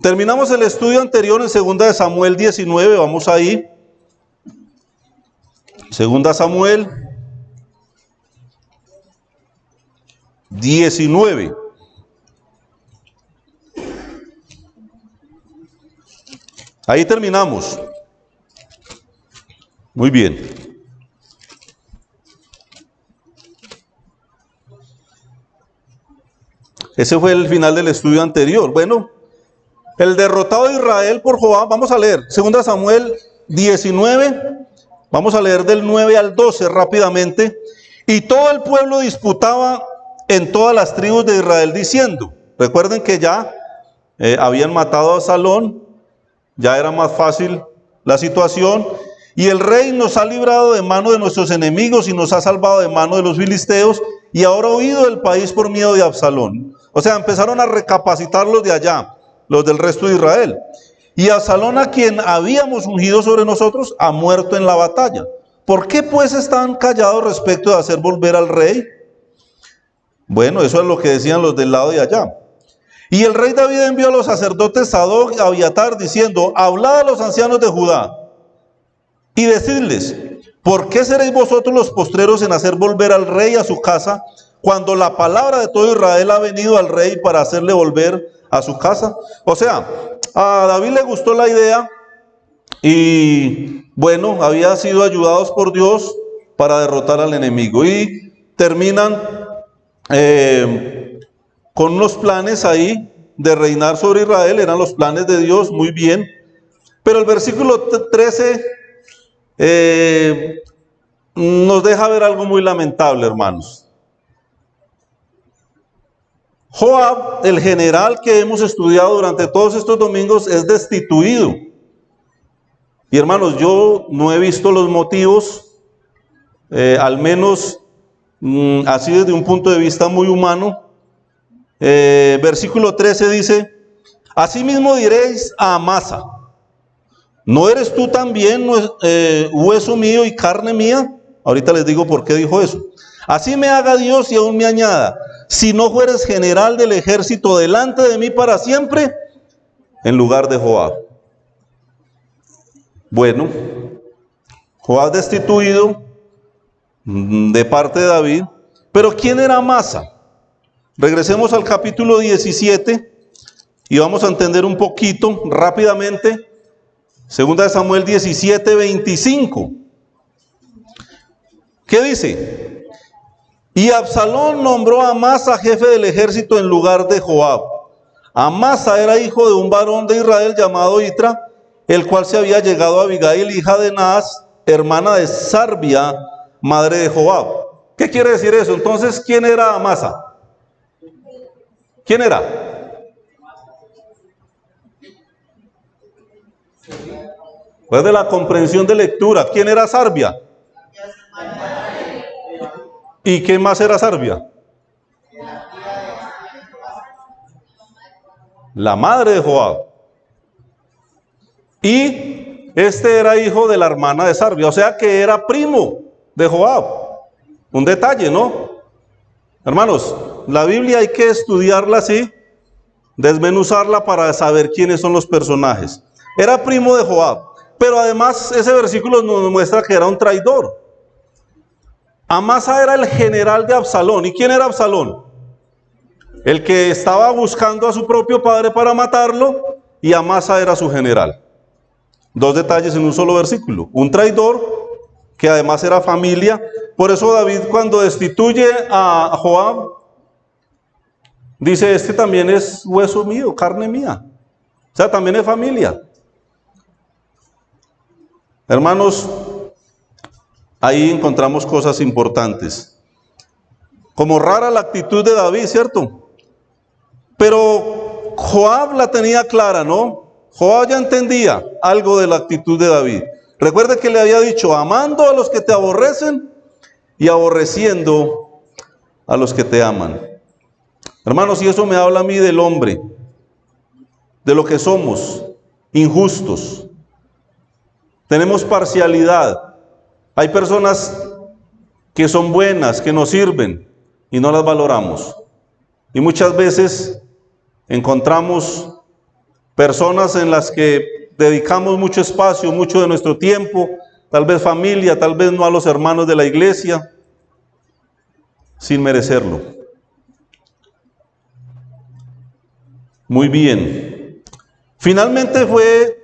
Terminamos el estudio anterior en 2 de Samuel 19, vamos ahí. 2 Samuel 19. Ahí terminamos. Muy bien. Ese fue el final del estudio anterior. Bueno, el derrotado de Israel por Joab, vamos a leer 2 Samuel 19, vamos a leer del 9 al 12 rápidamente. Y todo el pueblo disputaba en todas las tribus de Israel diciendo, recuerden que ya habían matado a Absalón, ya era más fácil la situación, y el rey nos ha librado de mano de nuestros enemigos y nos ha salvado de mano de los filisteos, y ahora ha huido del país por miedo de Absalón. O sea, empezaron a recapacitar los de allá, los del resto de Israel. Y Absalón, a quien habíamos ungido sobre nosotros, ha muerto en la batalla. ¿Por qué pues están callados respecto de hacer volver al rey? Bueno, eso es lo que decían los del lado de allá. Y el rey David envió a los sacerdotes Sadoc y Abiatar diciendo, hablad a los ancianos de Judá y decidles, ¿por qué seréis vosotros los postreros en hacer volver al rey a su casa, cuando la palabra de todo Israel ha venido al rey para hacerle volver a su casa? O sea, a David le gustó la idea y bueno, había sido ayudados por Dios para derrotar al enemigo. Y terminan con unos planes ahí de reinar sobre Israel, eran los planes de Dios, muy bien. Pero el versículo 13 nos deja ver algo muy lamentable, hermanos. Joab, el general que hemos estudiado durante todos estos domingos, es destituido. Y hermanos, yo no he visto los motivos, al menos así desde un punto de vista muy humano. Versículo 13 dice, asimismo diréis a Amasa, ¿no eres tú también hueso mío y carne mía? Ahorita les digo por qué dijo eso. Así me haga Dios y aún me añada, si no fueres general del ejército delante de mí para siempre, en lugar de Joab. Bueno, Joab destituido de parte de David, pero ¿quién era Amasa? Regresemos al capítulo 17 y vamos a entender un poquito rápidamente. 2 de Samuel 17, 25. ¿Qué dice? Y Absalón nombró a Amasa jefe del ejército en lugar de Joab. Amasa era hijo de un varón de Israel llamado Itra, el cual se había llegado a Abigail, hija de Naas, hermana de Sarbia, madre de Joab. ¿Qué quiere decir eso? Entonces, ¿quién era Amasa? ¿Quién era? Pues de la comprensión de lectura. ¿Quién era Sarbia? ¿Y qué más era Sarbia? La madre de Joab. Y este era hijo de la hermana de Sarbia, o sea que era primo de Joab. Un detalle, ¿no? Hermanos, la Biblia hay que estudiarla así, desmenuzarla para saber quiénes son los personajes. Era primo de Joab, pero además ese versículo nos muestra que era un traidor. Amasa era el general de Absalón. ¿Y quién era Absalón? El que estaba buscando a su propio padre para matarlo, y Amasa era su general. Dos detalles en un solo versículo. Un traidor que además era familia. Por eso David, cuando destituye a Joab, dice, este también es hueso mío, carne mía. O sea, también es familia. Hermanos, ahí encontramos cosas importantes. Como rara la actitud de David, ¿cierto? Pero Joab la tenía clara, ¿no? Joab ya entendía algo de la actitud de David. Recuerde que le había dicho, amando a los que te aborrecen y aborreciendo a los que te aman. Hermanos, y eso me habla a mí del hombre, de lo que somos, injustos. Tenemos parcialidad. Hay personas que son buenas, que nos sirven y no las valoramos. Y muchas veces encontramos personas en las que dedicamos mucho espacio, mucho de nuestro tiempo, tal vez familia, tal vez no a los hermanos de la iglesia, sin merecerlo. Muy bien. Finalmente fue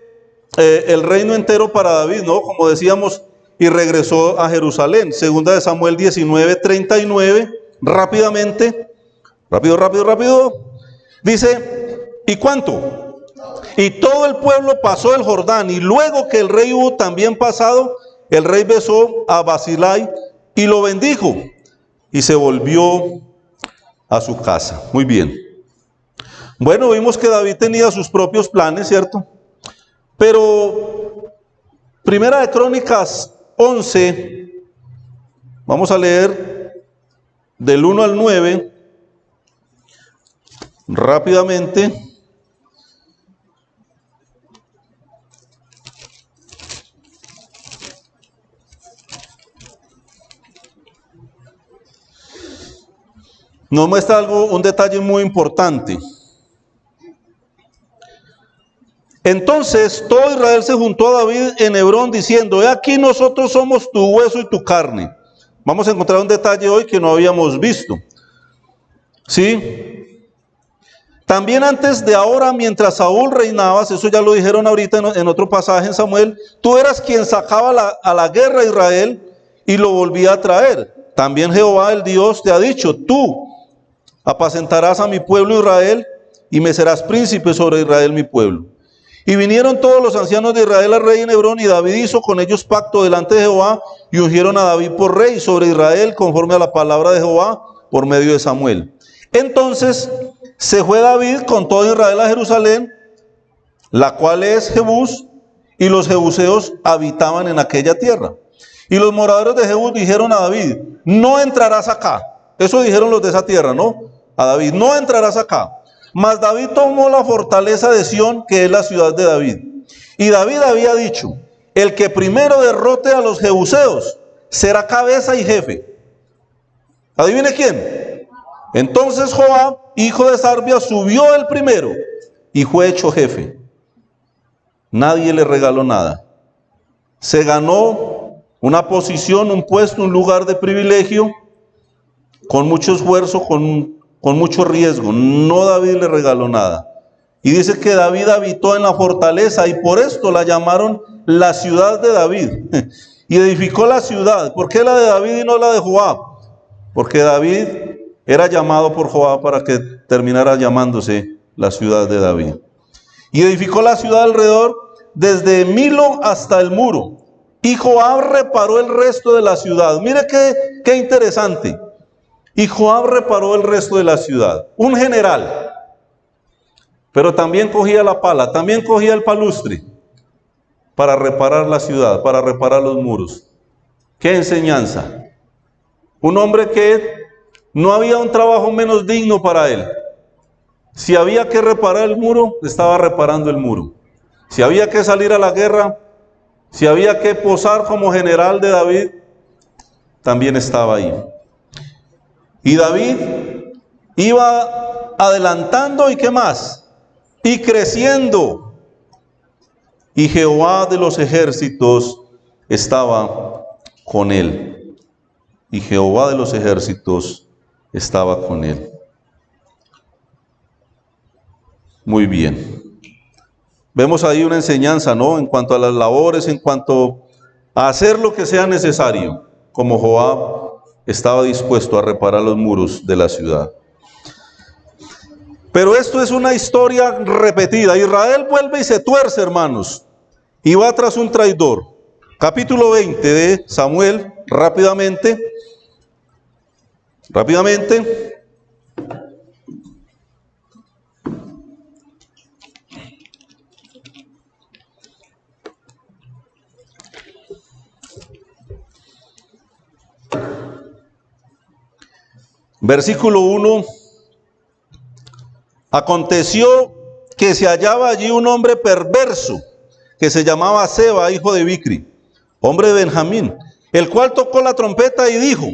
el reino entero para David, ¿no? Como decíamos, y regresó a Jerusalén. Segunda de Samuel 19:39, rápidamente, rápido. Dice, ¿y cuánto? Y todo el pueblo pasó el Jordán, y luego que el rey hubo también pasado, el rey besó a Barzillai y lo bendijo, y se volvió a su casa. Muy bien. Bueno, vimos que David tenía sus propios planes, ¿cierto? Pero Primera de Crónicas 11, vamos a leer del 1 al 9, rápidamente. Nos muestra un detalle muy importante. Entonces todo Israel se juntó a David en Hebrón diciendo, he aquí nosotros somos tu hueso y tu carne. Vamos a encontrar un detalle hoy que no habíamos visto. ¿Sí? También antes de ahora, mientras Saúl reinabas, eso ya lo dijeron ahorita en otro pasaje en Samuel, tú eras quien sacaba a la guerra a Israel y lo volvía a traer. También Jehová el Dios te ha dicho, tú apacentarás a mi pueblo Israel y me serás príncipe sobre Israel mi pueblo. Y vinieron todos los ancianos de Israel al rey en Hebrón, y David hizo con ellos pacto delante de Jehová, y ungieron a David por rey sobre Israel, conforme a la palabra de Jehová, por medio de Samuel. Entonces se fue David con todo Israel a Jerusalén, la cual es Jebús, y los jebuseos habitaban en aquella tierra. Y los moradores de Jebús dijeron a David, no entrarás acá. Eso dijeron los de esa tierra, ¿no? A David, no entrarás acá. Mas David tomó la fortaleza de Sión, que es la ciudad de David. Y David había dicho, el que primero derrote a los jebuseos será cabeza y jefe. ¿Adivine quién? Entonces Joab, hijo de Sarvia, subió el primero y fue hecho jefe. Nadie le regaló nada. Se ganó una posición, un puesto, un lugar de privilegio, con mucho esfuerzo, con mucho riesgo. No, David le regaló nada. Y dice que David habitó en la fortaleza y por esto la llamaron la ciudad de David. Y edificó la ciudad. ¿Por qué la de David y no la de Joab? Porque David era llamado por Joab para que terminara llamándose la ciudad de David. Y edificó la ciudad alrededor desde Milo hasta el muro. Y Joab reparó el resto de la ciudad. Mire qué interesante. Y Joab reparó el resto de la ciudad. Un general. Pero también cogía la pala, también cogía el palustre para reparar la ciudad, para reparar los muros. ¡Qué enseñanza! Un hombre que no había un trabajo menos digno para él. Si había que reparar el muro, estaba reparando el muro. Si había que salir a la guerra, si había que posar como general de David, también estaba ahí. Y David iba adelantando, ¿y qué más? Y creciendo. Y Jehová de los ejércitos estaba con él. Y Jehová de los ejércitos estaba con él. Muy bien. Vemos ahí una enseñanza, ¿no? En cuanto a las labores, en cuanto a hacer lo que sea necesario, como Joab estaba dispuesto a reparar los muros de la ciudad. Pero esto es una historia repetida. Israel vuelve y se tuerce, hermanos, y va tras un traidor. Capítulo 20 de Samuel, rápidamente. Versículo 1. Aconteció que se hallaba allí un hombre perverso que se llamaba Seba, hijo de Bicri, hombre de Benjamín, el cual tocó la trompeta y dijo,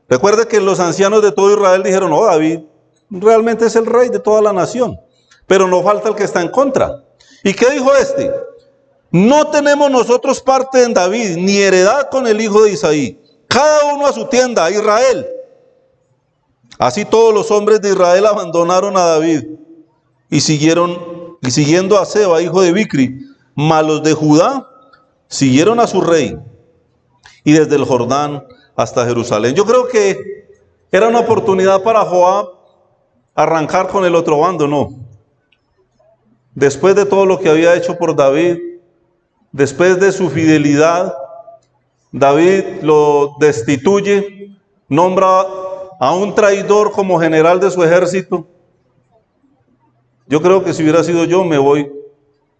recuerde que los ancianos de todo Israel dijeron, David realmente es el rey de toda la nación, pero no falta el que está en contra. ¿Y qué dijo este? No tenemos nosotros parte en David, ni heredad con el hijo de Isaí. Cada uno a su tienda, a Israel. Así todos los hombres de Israel abandonaron a David y siguiendo a Seba, hijo de Bicri, mas los de Judá siguieron a su rey y desde el Jordán hasta Jerusalén. Yo creo que era una oportunidad para Joab arrancar con el otro bando, no. Después de todo lo que había hecho por David, después de su fidelidad, David lo destituye, nombra a un traidor como general de su ejército. Yo creo que si hubiera sido yo, me voy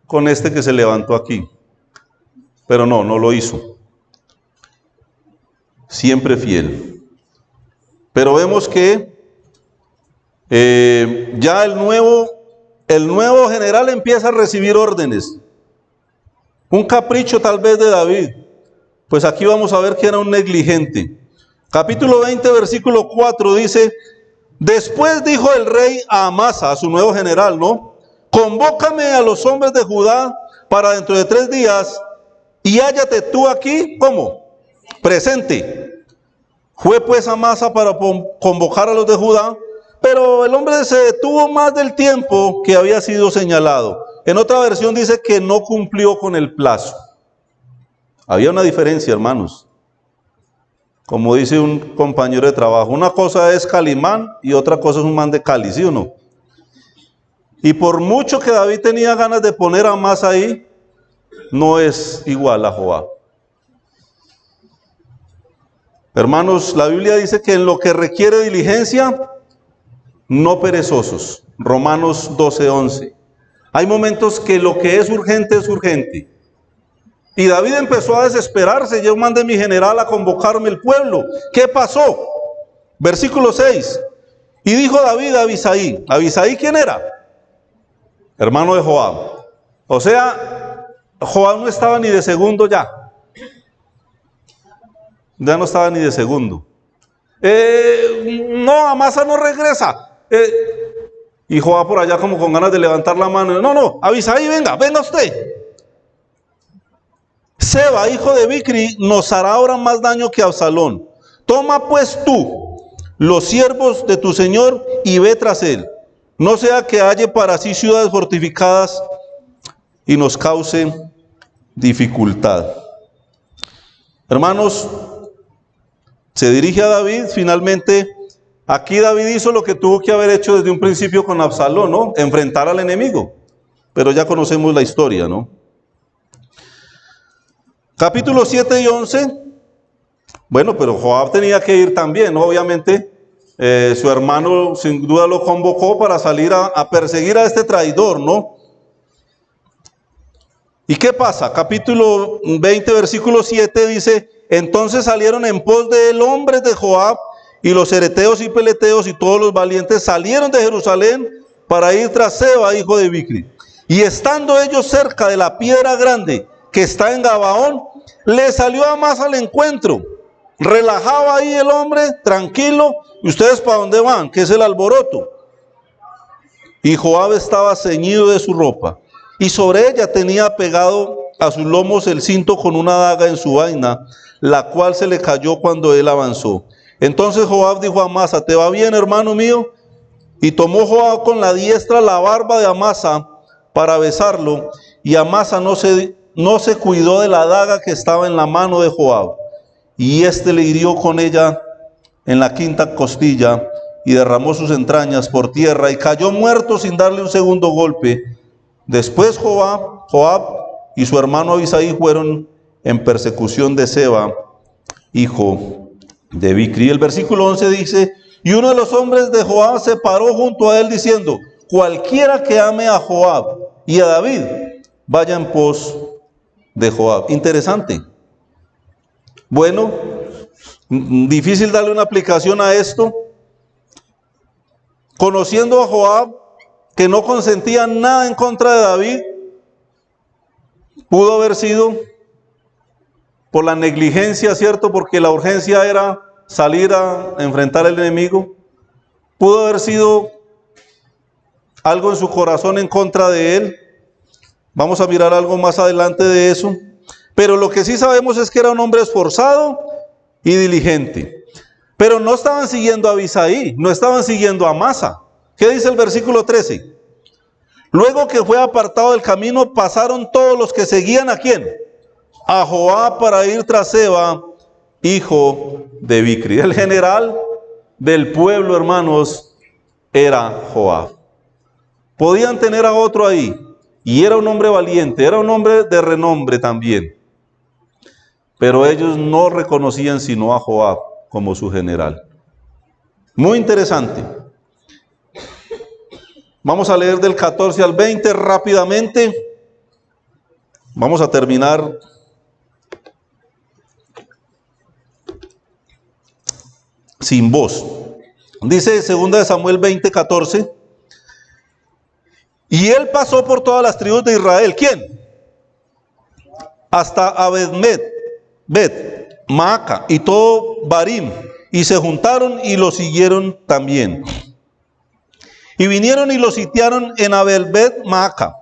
con este que se levantó aquí. Pero no lo hizo. Siempre fiel. Pero vemos que ya el nuevo general empieza a recibir órdenes. Un capricho tal vez de David. Pues aquí vamos a ver que era un negligente. Capítulo 20, versículo 4 dice: después dijo el rey a Amasa, a su nuevo general, ¿no? Convócame a los hombres de Judá para dentro de 3 días y hállate tú aquí, ¿cómo? Presente. Fue pues Amasa para convocar a los de Judá, pero el hombre se detuvo más del tiempo que había sido señalado. En otra versión dice que no cumplió con el plazo. Había una diferencia, hermanos. Como dice un compañero de trabajo, una cosa es Calimán y otra cosa es un man de Cali, ¿sí o no? Y por mucho que David tenía ganas de poner a Amasa ahí, no es igual a Joab. Hermanos, la Biblia dice que en lo que requiere diligencia, no perezosos. Romanos 12:11. Hay momentos que lo que es urgente es urgente. Y David empezó a desesperarse. Yo mandé a mi general a convocarme el pueblo. ¿Qué pasó? Versículo 6. Y dijo David a Abisaí. ¿Abisaí quién era? Hermano de Joab. O sea, Joab no estaba ni de segundo ya. Ya no estaba ni de segundo. No, Amasa no regresa. Y Joab por allá como con ganas de levantar la mano. No, Abisaí, venga usted. Seba, hijo de Bicri, nos hará ahora más daño que Absalón. Toma pues tú los siervos de tu señor y ve tras él. No sea que halle para sí ciudades fortificadas y nos cause dificultad. Hermanos, se dirige a David. Finalmente, aquí David hizo lo que tuvo que haber hecho desde un principio con Absalón, ¿no? Enfrentar al enemigo. Pero ya conocemos la historia, ¿no? Capítulos 7 y 11. Bueno, pero Joab tenía que ir también, ¿no? Obviamente, su hermano sin duda lo convocó para salir a perseguir a este traidor, ¿no? ¿Y qué pasa? Capítulo 20, versículo 7 dice: entonces salieron en pos de él hombres de Joab, y los hereteos y peleteos y todos los valientes salieron de Jerusalén para ir tras Seba, hijo de Bicri. Y estando ellos cerca de la piedra grande que está en Gabaón, le salió Amasa al encuentro. Relajaba ahí el hombre, tranquilo. ¿Y ustedes para dónde van? ¿Qué es el alboroto? Y Joab estaba ceñido de su ropa, y sobre ella tenía pegado a sus lomos el cinto con una daga en su vaina, la cual se le cayó cuando él avanzó. Entonces Joab dijo a Amasa: ¿te va bien, hermano mío? Y tomó Joab con la diestra la barba de Amasa para besarlo, y Amasa no se cuidó de la daga que estaba en la mano de Joab, y éste le hirió con ella en la quinta costilla, y derramó sus entrañas por tierra, y cayó muerto sin darle un segundo golpe. Después Joab y su hermano Abisaí fueron en persecución de Seba, hijo de Bicri. El versículo 11 dice: y uno de los hombres de Joab se paró junto a él diciendo: cualquiera que ame a Joab y a David, vaya en pos de Joab. Interesante. Bueno, difícil darle una aplicación a esto. Conociendo a Joab, que no consentía nada en contra de David, pudo haber sido por la negligencia, ¿cierto? Porque la urgencia era salir a enfrentar al enemigo. Pudo haber sido algo en su corazón en contra de él. Vamos a mirar algo más adelante de eso. Pero lo que sí sabemos es que era un hombre esforzado y diligente. Pero no estaban siguiendo a Abisaí, no estaban siguiendo a Amasa. ¿Qué dice el versículo 13? Luego que fue apartado del camino, pasaron todos los que seguían ¿a quién? A Joab para ir tras Seba, hijo de Bicri. El general del pueblo, hermanos, era Joab. Podían tener a otro ahí, y era un hombre valiente, era un hombre de renombre también. Pero ellos no reconocían sino a Joab como su general. Muy interesante. Vamos a leer del 14 al 20 rápidamente. Vamos a terminar sin voz. Dice 2 Samuel 20:14. Y él pasó por todas las tribus de Israel. ¿Quién? Hasta Bet, Maaca y todo Barim. Y se juntaron y lo siguieron también. Y vinieron y lo sitiaron en Abel-Bet Maaca.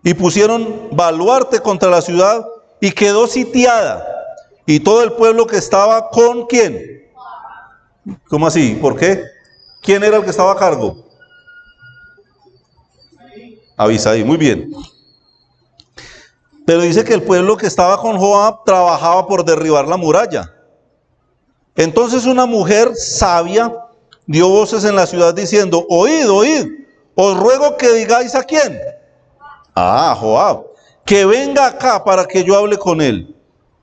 Y pusieron baluarte contra la ciudad y quedó sitiada. Y todo el pueblo que estaba con ¿quién? ¿Cómo así? ¿Por qué? ¿Quién era el que estaba a cargo? Abisaí, muy bien. Pero dice que el pueblo que estaba con Joab trabajaba por derribar la muralla. Entonces una mujer sabia dio voces en la ciudad diciendo: oíd, oíd, os ruego que digáis ¿a quién? A Joab, que venga acá para que yo hable con él.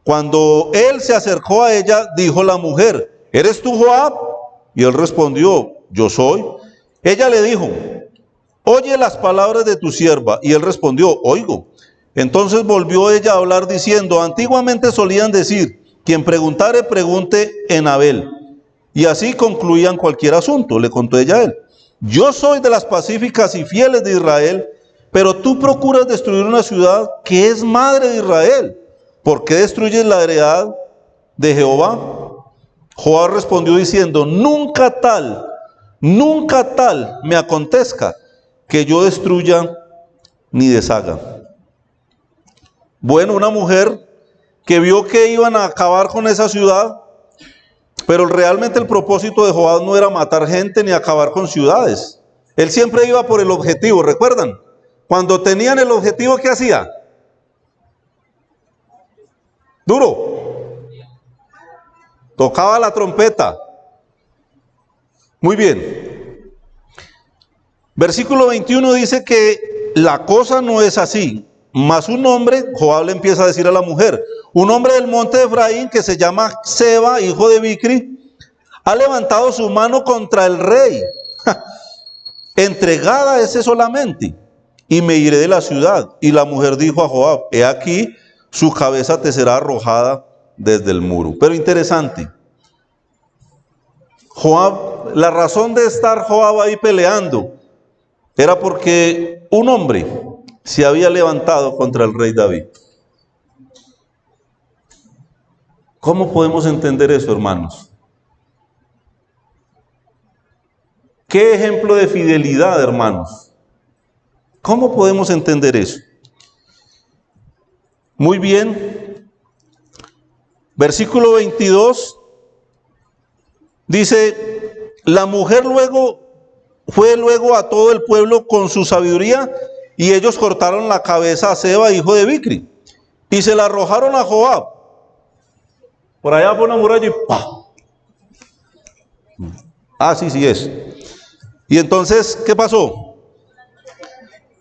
Cuando él se acercó a ella, dijo la mujer: ¿eres tú Joab? Y él respondió: yo soy. Ella le dijo: oye las palabras de tu sierva. Y él respondió: oigo. Entonces volvió ella a hablar diciendo: antiguamente solían decir, quien preguntare, pregunte en Abel. Y así concluían cualquier asunto. Le contó ella a él: yo soy de las pacíficas y fieles de Israel, pero tú procuras destruir una ciudad que es madre de Israel. ¿Por qué destruyes la heredad de Jehová? Joab respondió diciendo: nunca tal me acontezca que yo destruya ni deshaga. Bueno, una mujer que vio que iban a acabar con esa ciudad, pero realmente el propósito de Joab no era matar gente ni acabar con ciudades. Él siempre iba por el objetivo, ¿recuerdan? Cuando tenían el objetivo, ¿qué hacía? Duro. Tocaba la trompeta. Muy bien. Versículo 21 dice que la cosa no es así. Mas un hombre, Joab le empieza a decir a la mujer, un hombre del monte de Efraín que se llama Seba, hijo de Bicri, ha levantado su mano contra el rey. Entregada ese solamente, y me iré de la ciudad. Y la mujer dijo a Joab: he aquí, su cabeza te será arrojada desde el muro. Pero interesante, Joab, la razón de estar Joab ahí peleando era porque un hombre se había levantado contra el rey David. ¿Cómo podemos entender eso, hermanos? ¿Qué ejemplo de fidelidad, hermanos? ¿Cómo podemos entender eso? Muy bien. Versículo 22 dice: la mujer fue luego a todo el pueblo con su sabiduría, y ellos cortaron la cabeza a Seba, hijo de Bicri, y se la arrojaron a Joab. Por allá por una muralla y ¡pah! Ah, sí es. Y entonces, ¿qué pasó?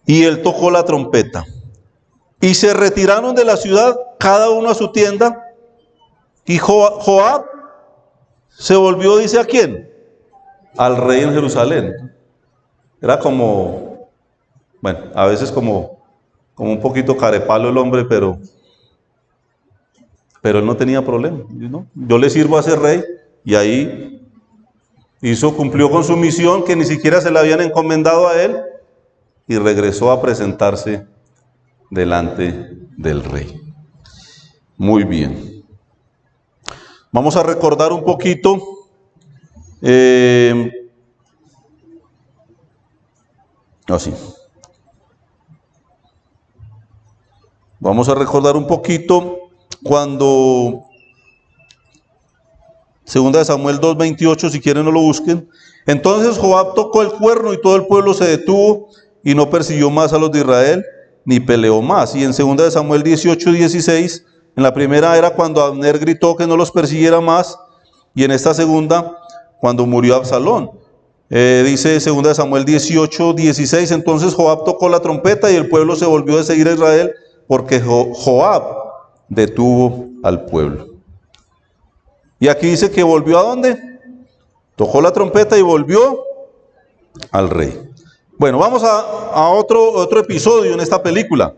Y él tocó la trompeta. Y se retiraron de la ciudad, cada uno a su tienda. Y Joab se volvió, dice, ¿a quién? Al rey en Jerusalén. Era como, bueno, a veces como un poquito carepalo el hombre, pero él no tenía problema, ¿no? Yo le sirvo a ese rey, y ahí cumplió con su misión que ni siquiera se la habían encomendado a él, y regresó a presentarse delante del rey. Muy bien. Vamos a recordar un poquito así. Vamos a recordar un poquito cuando segunda de Samuel 2:28, si quieren no lo busquen. Entonces Joab tocó el cuerno y todo el pueblo se detuvo y no persiguió más a los de Israel, ni peleó más. Y en segunda de Samuel 18:16, en la primera era cuando Abner gritó que no los persiguiera más, y en esta segunda, cuando murió Absalón. Dice segunda de Samuel 18:16, entonces Joab tocó la trompeta y el pueblo se volvió a seguir a Israel, porque Joab detuvo al pueblo. Y aquí dice que volvió ¿a dónde? Tocó la trompeta y volvió al rey. Bueno, vamos a otro episodio en esta película.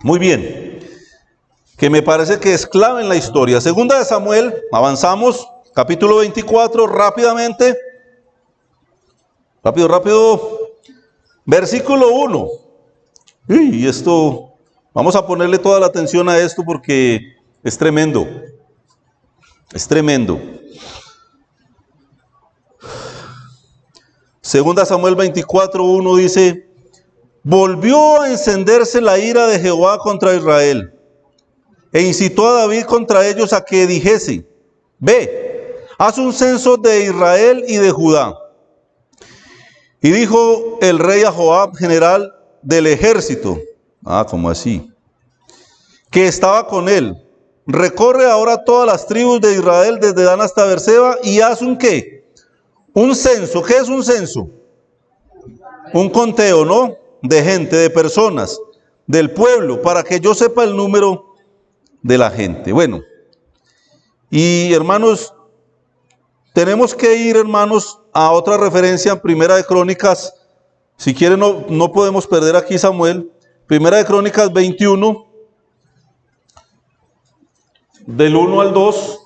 Muy bien, que me parece que es clave en la historia. Segunda de Samuel, avanzamos, capítulo 24, rápidamente. Rápido. Versículo 1. Y esto, vamos a ponerle toda la atención a esto porque es tremendo. Es tremendo. Segunda Samuel 24:1 dice: volvió a encenderse la ira de Jehová contra Israel, e incitó a David contra ellos a que dijese: ve, haz un censo de Israel y de Judá. Y dijo el rey a Joab, general del ejército, ¿cómo así?, que estaba con él: recorre ahora todas las tribus de Israel desde Dan hasta Beerseba y haz un ¿qué? Un censo. ¿Qué es un censo? Un conteo, ¿no? De gente, de personas, del pueblo, para que yo sepa el número de la gente. Bueno, y hermanos, tenemos que ir, hermanos, a otra referencia en Primera de Crónicas. Si quieren, no podemos perder aquí Samuel. Primera de Crónicas 21, del 1 al 2.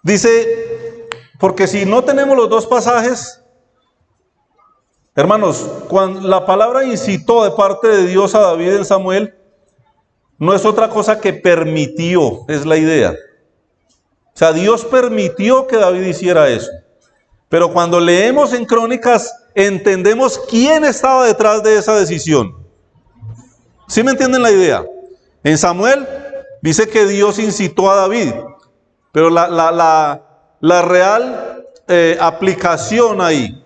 Dice, porque si no tenemos los dos pasajes, hermanos, cuando la palabra incitó de parte de Dios a David en Samuel, no es otra cosa que permitió, es la idea. O sea, Dios permitió que David hiciera eso. Pero cuando leemos en Crónicas, entendemos quién estaba detrás de esa decisión. ¿Sí me entienden la idea? En Samuel dice que Dios incitó a David, pero la real aplicación ahí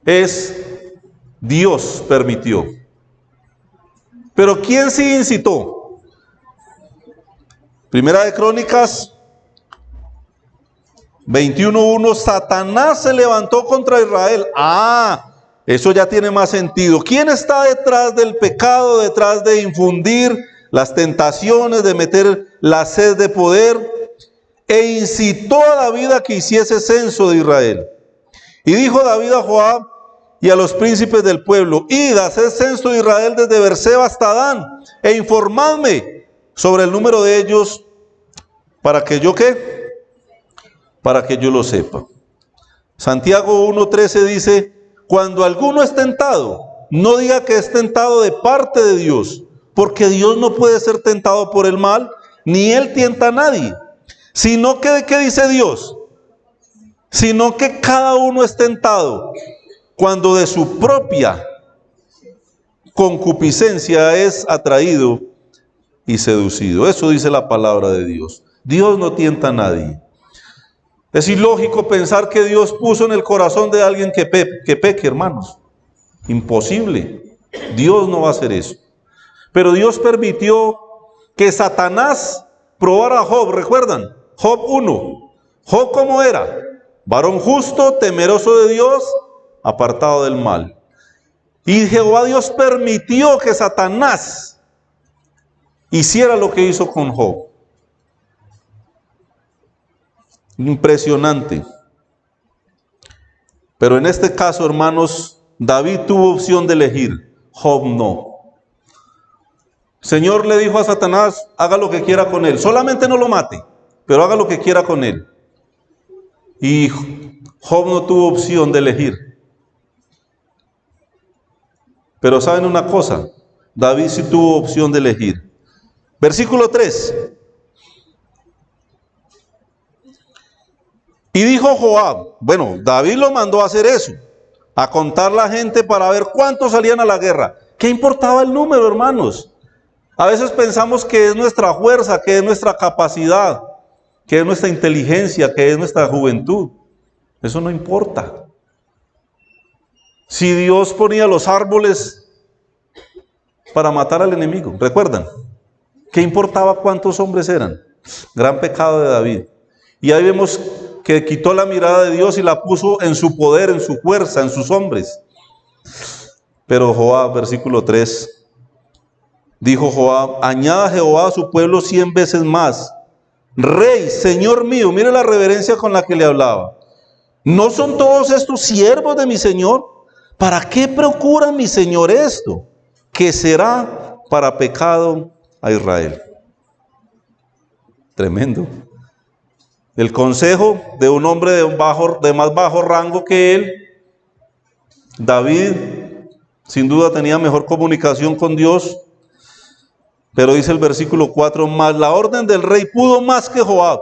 es Dios permitió. Pero ¿quién sí incitó? Primera de Crónicas 21:1, Satanás se levantó contra Israel. Eso ya tiene más sentido. ¿Quién está detrás del pecado, detrás de infundir las tentaciones, de meter la sed de poder? E incitó a David a que hiciese censo de Israel. Y dijo David a Joab y a los príncipes del pueblo: id a hacer censo de Israel desde Beerseba hasta Dan, e informadme sobre el número de ellos, para que yo ¿qué? Para que yo lo sepa. Santiago 1:13 dice: cuando alguno es tentado, no diga que es tentado de parte de Dios, porque Dios no puede ser tentado por el mal, ni él tienta a nadie. Sino que, ¿de qué dice Dios? Sino que cada uno es tentado cuando de su propia concupiscencia es atraído y seducido. Eso dice la palabra de Dios. Dios no tienta a nadie. Es ilógico pensar que Dios puso en el corazón de alguien que peque, hermanos. Imposible. Dios no va a hacer eso. Pero Dios permitió que Satanás probara a Job. ¿Recuerdan? Job 1. Job, ¿cómo era? Varón justo, temeroso de Dios, apartado del mal. Y Jehová Dios permitió que Satanás hiciera lo que hizo con Job. Impresionante. Pero en este caso, hermanos, David tuvo opción de elegir, Job no. Señor le dijo a Satanás: haga lo que quiera con él, solamente no lo mate, pero haga lo que quiera con él. Y Job no tuvo opción de elegir. Pero ¿saben una cosa? David sí tuvo opción de elegir. Versículo 3. Y dijo Joab, bueno, David lo mandó a hacer eso, a contar la gente para ver cuántos salían a la guerra. ¿Qué importaba el número, hermanos? A veces pensamos que es nuestra fuerza, que es nuestra capacidad, que es nuestra inteligencia, que es nuestra juventud. Eso no importa. Si Dios ponía los árboles para matar al enemigo, ¿recuerdan? ¿Qué importaba cuántos hombres eran? Gran pecado de David. Y ahí vemos que quitó la mirada de Dios y la puso en su poder, en su fuerza, en sus hombres. Pero Joab, versículo 3, dijo Joab: añada Jehová a su pueblo 100 veces más. Rey, Señor mío, mire la reverencia con la que le hablaba. ¿No son todos estos siervos de mi Señor? ¿Para qué procura mi Señor esto? Que será para pecado a Israel. Tremendo. El consejo de un hombre de más bajo rango que él. David, sin duda, tenía mejor comunicación con Dios. Pero dice el versículo 4, mas la orden del rey pudo más que Joab.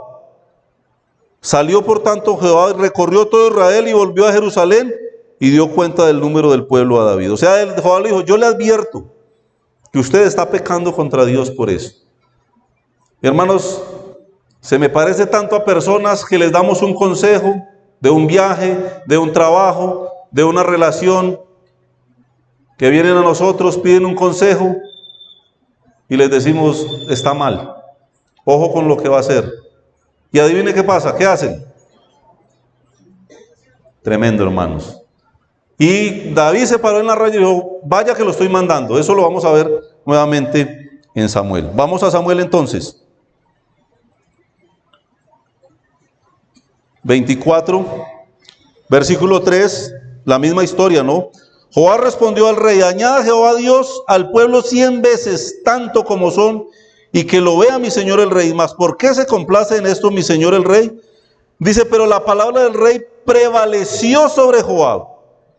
Salió por tanto Joab, recorrió todo Israel y volvió a Jerusalén y dio cuenta del número del pueblo a David. O sea, Joab le dijo: yo le advierto que usted está pecando contra Dios por eso. Hermanos, se me parece tanto a personas que les damos un consejo de un viaje, de un trabajo, de una relación, que vienen a nosotros, piden un consejo y les decimos: está mal, ojo con lo que va a hacer. Y adivine qué pasa, ¿qué hacen? Tremendo, hermanos. Y David se paró en la raya y dijo: vaya que lo estoy mandando. Eso lo vamos a ver nuevamente en Samuel. Vamos a Samuel entonces. 24, versículo 3, la misma historia, ¿no? Joab respondió al rey: añada Jehová Dios al pueblo 100 veces tanto como son, y que lo vea mi señor el rey. Mas ¿por qué se complace en esto mi señor el rey? Dice: pero la palabra del rey prevaleció sobre Joab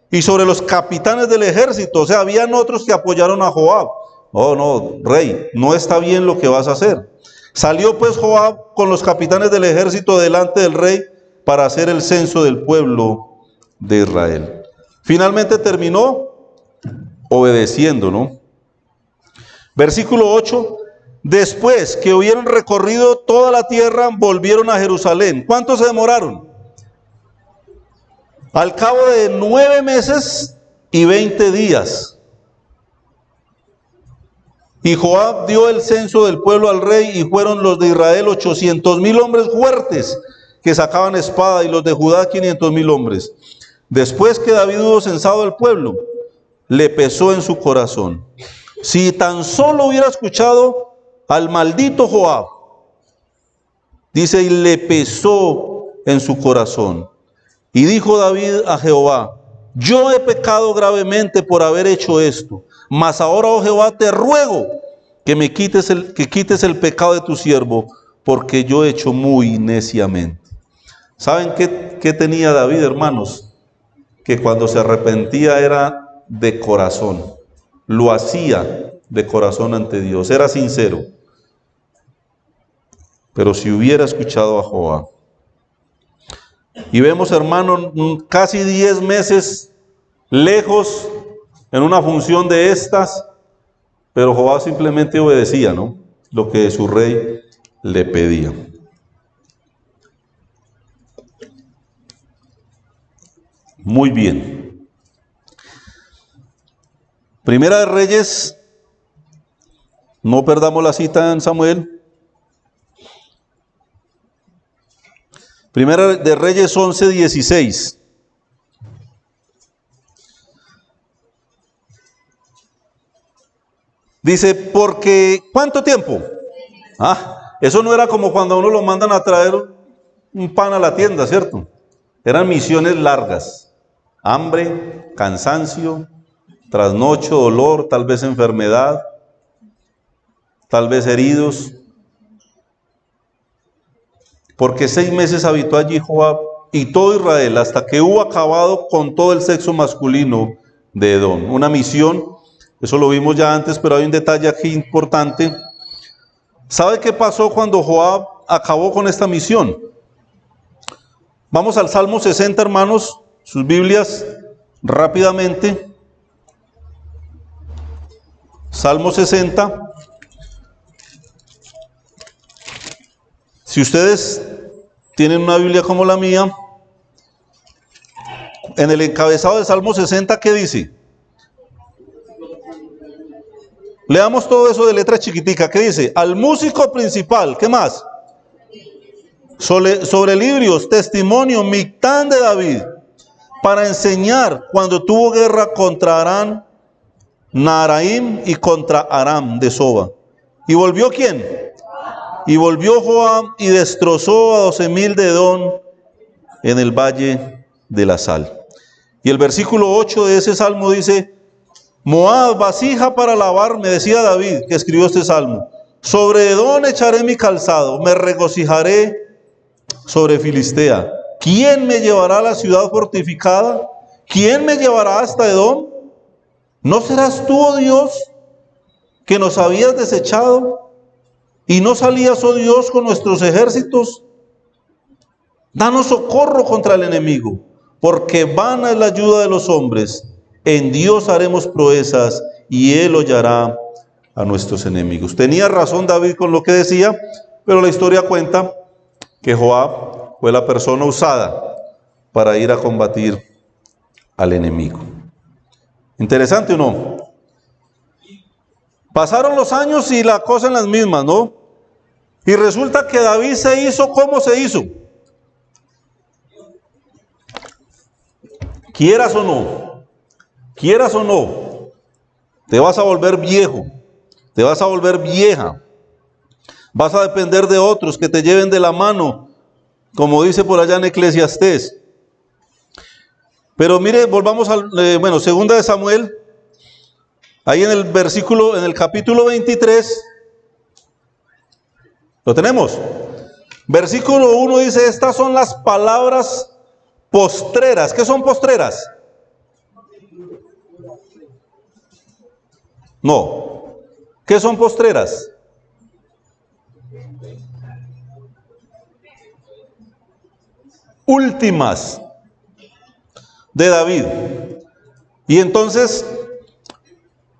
y sobre los capitanes del ejército. O sea, habían otros que apoyaron a Joab. Oh no, rey, no está bien lo que vas a hacer. Salió pues Joab con los capitanes del ejército delante del rey para hacer el censo del pueblo de Israel. Finalmente terminó obedeciendo, ¿no? Versículo 8. Después que hubieron recorrido toda la tierra, volvieron a Jerusalén. ¿Cuánto se demoraron? Al cabo de 9 meses y 20 días. Y Joab dio el censo del pueblo al rey, y fueron los de Israel 800,000 hombres fuertes que sacaban espada, y los de Judá 500,000 hombres. Después que David hubo censado al pueblo, le pesó en su corazón. Si tan solo hubiera escuchado al maldito Joab, dice, y le pesó en su corazón. Y dijo David a Jehová: yo he pecado gravemente por haber hecho esto, mas ahora, oh Jehová, te ruego que quites el pecado de tu siervo, porque yo he hecho muy neciamente. ¿Saben qué tenía David, hermanos? Que cuando se arrepentía era de corazón, lo hacía de corazón ante Dios, era sincero. Pero si hubiera escuchado a Joab. Y vemos, hermano, casi 10 meses lejos en una función de estas, pero Joab simplemente obedecía, ¿no?, lo que su rey le pedía. Muy bien. Primera de Reyes, no perdamos la cita en Samuel. Primera de Reyes 11:16. Dice: porque, ¿cuánto tiempo? Eso no era como cuando a uno lo mandan a traer un pan a la tienda, ¿cierto? Eran misiones largas. Hambre, cansancio, trasnocho, dolor, tal vez enfermedad, tal vez heridos. Porque 6 meses habitó allí Joab y todo Israel, hasta que hubo acabado con todo el sexo masculino de Edom. Una misión, eso lo vimos ya antes, pero hay un detalle aquí importante. ¿Sabe qué pasó cuando Joab acabó con esta misión? Vamos al Salmo 60, hermanos, sus Biblias, rápidamente. Salmo 60. Si ustedes tienen una Biblia como la mía, en el encabezado de Salmo 60, ¿qué dice? Leamos todo eso de letra chiquitica. ¿Qué dice? Al músico principal. ¿Qué más? Sobre librios, testimonio, Mictán de David, para enseñar cuando tuvo guerra contra Aram, Naharaim y contra Aram de Soba. ¿Y volvió quién? Y volvió Joab y destrozó a 12,000 de Edom en el valle de la sal. Y el versículo 8 de ese salmo dice: Moab, vasija para lavar, me decía David, que escribió este salmo. Sobre Edom echaré mi calzado, me regocijaré sobre Filistea. ¿Quién me llevará a la ciudad fortificada? ¿Quién me llevará hasta Edom? ¿No serás tú, oh Dios, que nos habías desechado? ¿Y no salías, oh Dios, con nuestros ejércitos? Danos socorro contra el enemigo, porque vana es la ayuda de los hombres. En Dios haremos proezas y Él hollará a nuestros enemigos. Tenía razón David con lo que decía, pero la historia cuenta que Joab fue la persona usada para ir a combatir al enemigo. ¿Interesante o no? Pasaron los años y la cosa en las mismas, ¿no? Y resulta que David se hizo como se hizo. Quieras o no, te vas a volver viejo, te vas a volver vieja, vas a depender de otros que te lleven de la mano, como dice por allá en Eclesiastés. Pero mire, volvamos al, segunda de Samuel, ahí en el capítulo 23, ¿lo tenemos? Versículo 1 dice: estas son las palabras postreras. ¿Qué son postreras? No. ¿Qué son postreras? Últimas de David. Y entonces,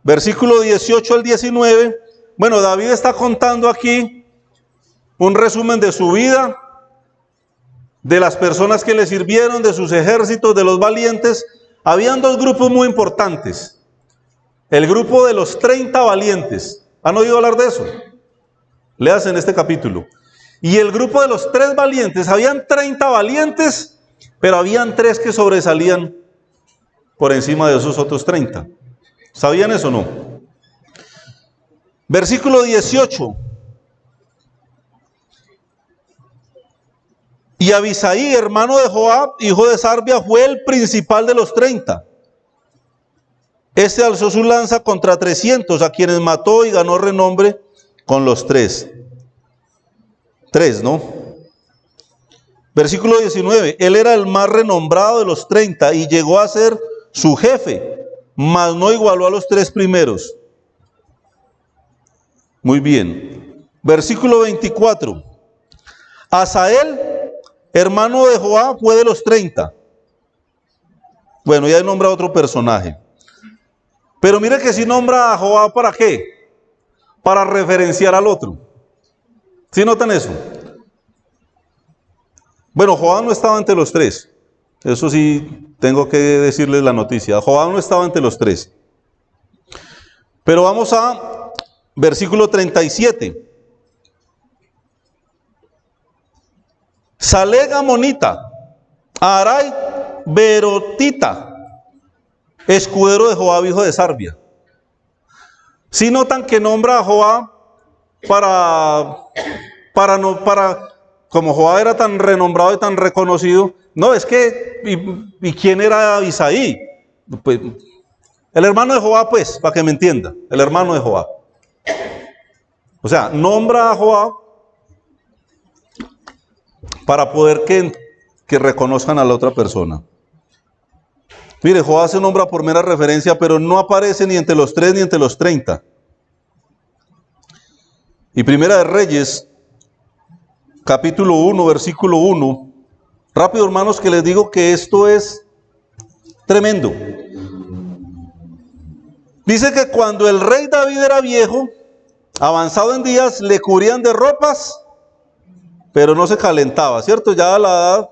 versículo 18 al 19, David está contando aquí un resumen de su vida, de las personas que le sirvieron, de sus ejércitos, de los valientes. Habían dos grupos muy importantes. El grupo de los 30 valientes. ¿Han oído hablar de eso? Leas en este capítulo. Y el grupo de los 3 valientes. Habían 30 valientes, pero habían 3 que sobresalían por encima de esos otros 30. ¿Sabían eso o no? Versículo 18. Y Abisaí, hermano de Joab, hijo de Sarbia, fue el principal de los 30. Este alzó su lanza contra 300, a quienes mató y ganó renombre con los 3. 3, ¿no? Versículo 19. Él era el más renombrado de los 30 y llegó a ser su jefe, mas no igualó a los 3 primeros. Muy bien. Versículo 24. Asael, hermano de Joab, fue de los 30. Bueno, ya nombra otro personaje. Pero mire que si nombra a Joab, ¿para qué? Para referenciar al otro. ¿Sí notan eso? Bueno, Joab no estaba entre los 3. Eso sí, tengo que decirles la noticia. Joab no estaba entre los 3. Pero vamos a versículo 37. Saleg Amonita, Arai Berotita, escudero de Joab, hijo de Sarbia. Si notan que nombra a Joab como Joab era tan renombrado y tan reconocido, no, es que, ¿y quién era Isaí? Pues, el hermano de Joab, pues, para que me entienda, el hermano de Joab. O sea, nombra a Joab para poder que reconozcan a la otra persona. Mire, Joab se nombra por mera referencia, pero no aparece ni entre los 3 ni entre los 30. Y Primera de Reyes, capítulo 1, versículo 1. Rápido, hermanos, que les digo que esto es tremendo. Dice que cuando el rey David era viejo, avanzado en días, le cubrían de ropas, pero no se calentaba, ¿cierto? Ya a la edad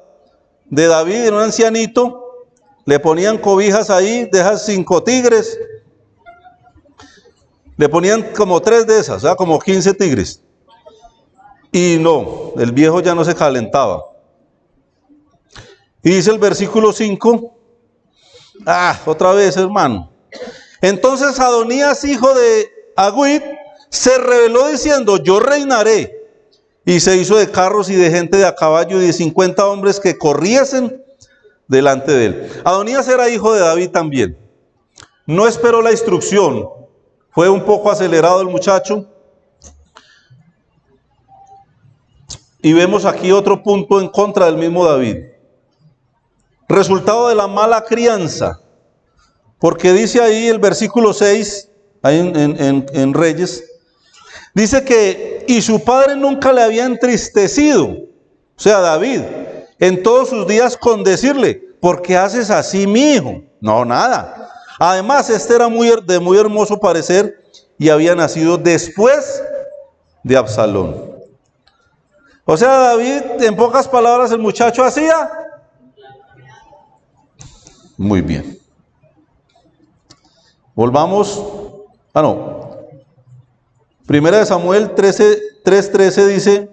de David, era un ancianito, le ponían cobijas ahí, de esas 5 tigres, le ponían como 3 de esas, o sea, como 15 tigres. Y no, el viejo ya no se calentaba. Y dice el versículo 5, otra vez, hermano. Entonces Adonías, hijo de Agüit, se rebeló diciendo, yo reinaré. Y se hizo de carros y de gente de a caballo y de 50 hombres que corriesen delante de él. Adonías era hijo de David también. No esperó la instrucción. Fue un poco acelerado el muchacho. Y vemos aquí otro punto en contra del mismo David. Resultado de la mala crianza. Porque dice ahí el versículo 6, ahí en Reyes, dice que, y su padre nunca le había entristecido, o sea, David, en todos sus días con decirle, ¿por qué haces así, mi hijo? No, nada. Además, este era de muy hermoso parecer y había nacido después de Absalón. O sea, David, en pocas palabras, el muchacho hacía muy bien. Volvamos, Primera de Samuel 3:13 dice,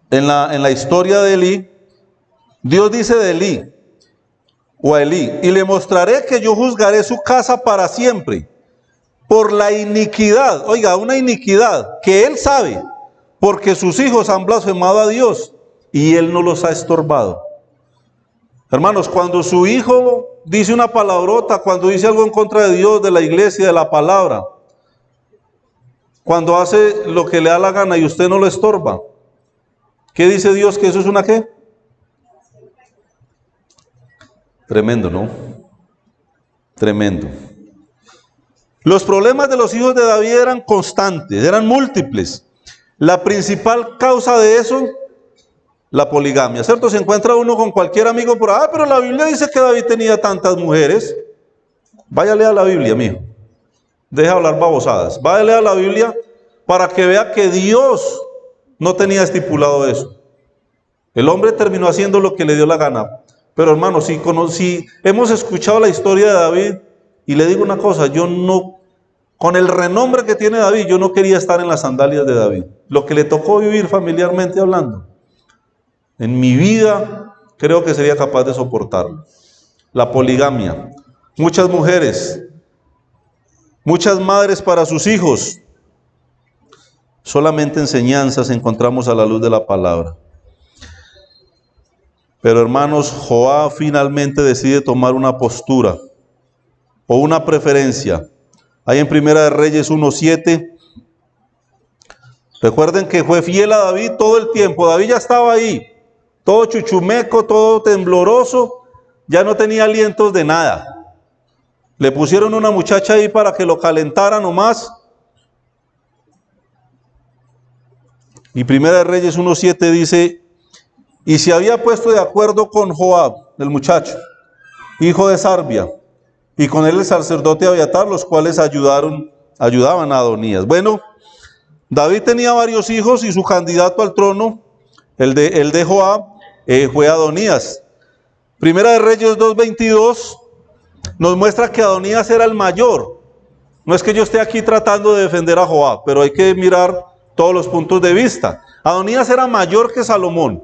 en la historia de Elí, Dios dice de Elí, o a Elí, y le mostraré que yo juzgaré su casa para siempre, por la iniquidad, oiga, una iniquidad que él sabe, porque sus hijos han blasfemado a Dios, y él no los ha estorbado. Hermanos, cuando su hijo dice una palabrota, cuando dice algo en contra de Dios, de la iglesia, de la palabra, cuando hace lo que le da la gana y usted no lo estorba, ¿qué dice Dios? ¿Que eso es una qué? Tremendo, ¿no? Tremendo. Los problemas de los hijos de David eran constantes, eran múltiples. La principal causa de eso, la poligamia, ¿cierto? Se encuentra uno con cualquier amigo por ahí, pero la Biblia dice que David tenía tantas mujeres. Vaya a leer la Biblia, mijo. Deja de hablar babosadas. Vaya a leer la Biblia para que vea que Dios no tenía estipulado eso. El hombre terminó haciendo lo que le dio la gana. Pero hermanos, si hemos escuchado la historia de David, y le digo una cosa, yo no, con el renombre que tiene David, yo no quería estar en las sandalias de David. Lo que le tocó vivir familiarmente hablando, en mi vida creo que sería capaz de soportarlo. La poligamia, muchas mujeres, muchas madres para sus hijos. Solamente enseñanzas encontramos a la luz de la palabra. Pero hermanos, Joab finalmente decide tomar una postura o una preferencia. Ahí en Primera de Reyes 1:7. Recuerden que fue fiel a David todo el tiempo. David ya estaba ahí, todo chuchumeco, todo tembloroso, ya no tenía alientos de nada. Le pusieron una muchacha ahí para que lo calentara nomás. Y Primera de Reyes 1:7 dice, y se había puesto de acuerdo con Joab, el muchacho, hijo de Sarbia, y con él el sacerdote Abiatar, los cuales ayudaban a Adonías. Bueno, David tenía varios hijos y su candidato al trono, el de Joab, fue Adonías. Primera de Reyes 2:22 nos muestra que Adonías era el mayor. No es que yo esté aquí tratando de defender a Joab, pero hay que mirar todos los puntos de vista. Adonías era mayor que Salomón.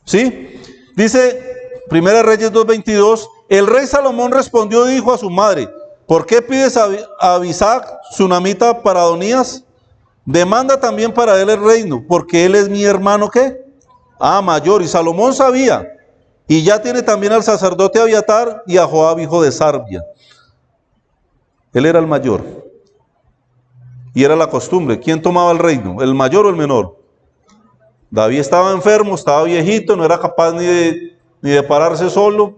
¿Sí? Dice Primera de Reyes 2:22, el rey Salomón respondió y dijo a su madre, ¿por qué pides a Abisag, sunamita, para Adonías? Demanda también para él el reino, porque él es mi hermano, ¿qué? Mayor. Y Salomón sabía, y ya tiene también al sacerdote Abiatar y a Joab, hijo de Sarbia. Él era el mayor. Y era la costumbre. ¿Quién tomaba el reino? ¿El mayor o el menor? David estaba enfermo, estaba viejito, no era capaz ni de pararse solo.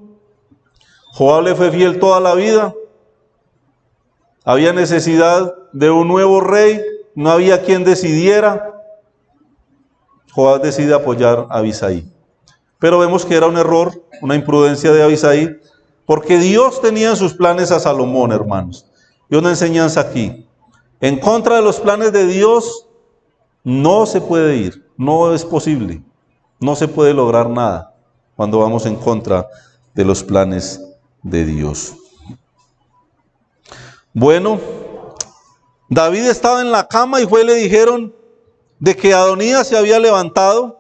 Joab le fue fiel toda la vida. Había necesidad de un nuevo rey, no había quien decidiera. Joab decide apoyar a Abisai. pero vemos que era un error, una imprudencia de Abisai, porque Dios tenía en sus planes a Salomón, hermanos. Y una enseñanza aquí: en contra de los planes de Dios no se puede ir, no es posible, no se puede lograr nada cuando vamos en contra de los planes de Dios. Bueno, David estaba en la cama y le dijeron de que Adonías se había levantado,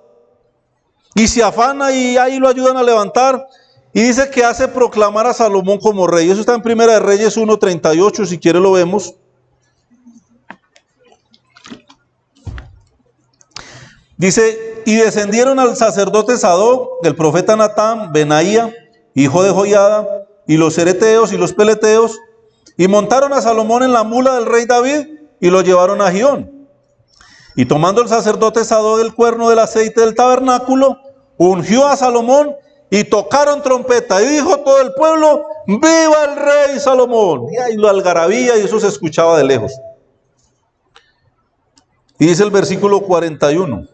y se afana y ahí lo ayudan a levantar, y dice que hace proclamar a Salomón como rey. Eso está en Primera de Reyes 1:38, si quiere lo vemos. Dice: y descendieron al sacerdote Sadoc, el profeta Natán, Benaía, hijo de Joiada, y los cereteos y los peleteos, y montaron a Salomón en la mula del rey David, y lo llevaron a Gihón. Y tomando el sacerdote Sadoc el cuerno del aceite del tabernáculo, ungió a Salomón, y tocaron trompeta, y dijo todo el pueblo: ¡viva el rey Salomón! Y ahí lo algarabía, y eso se escuchaba de lejos. Y dice el versículo 41: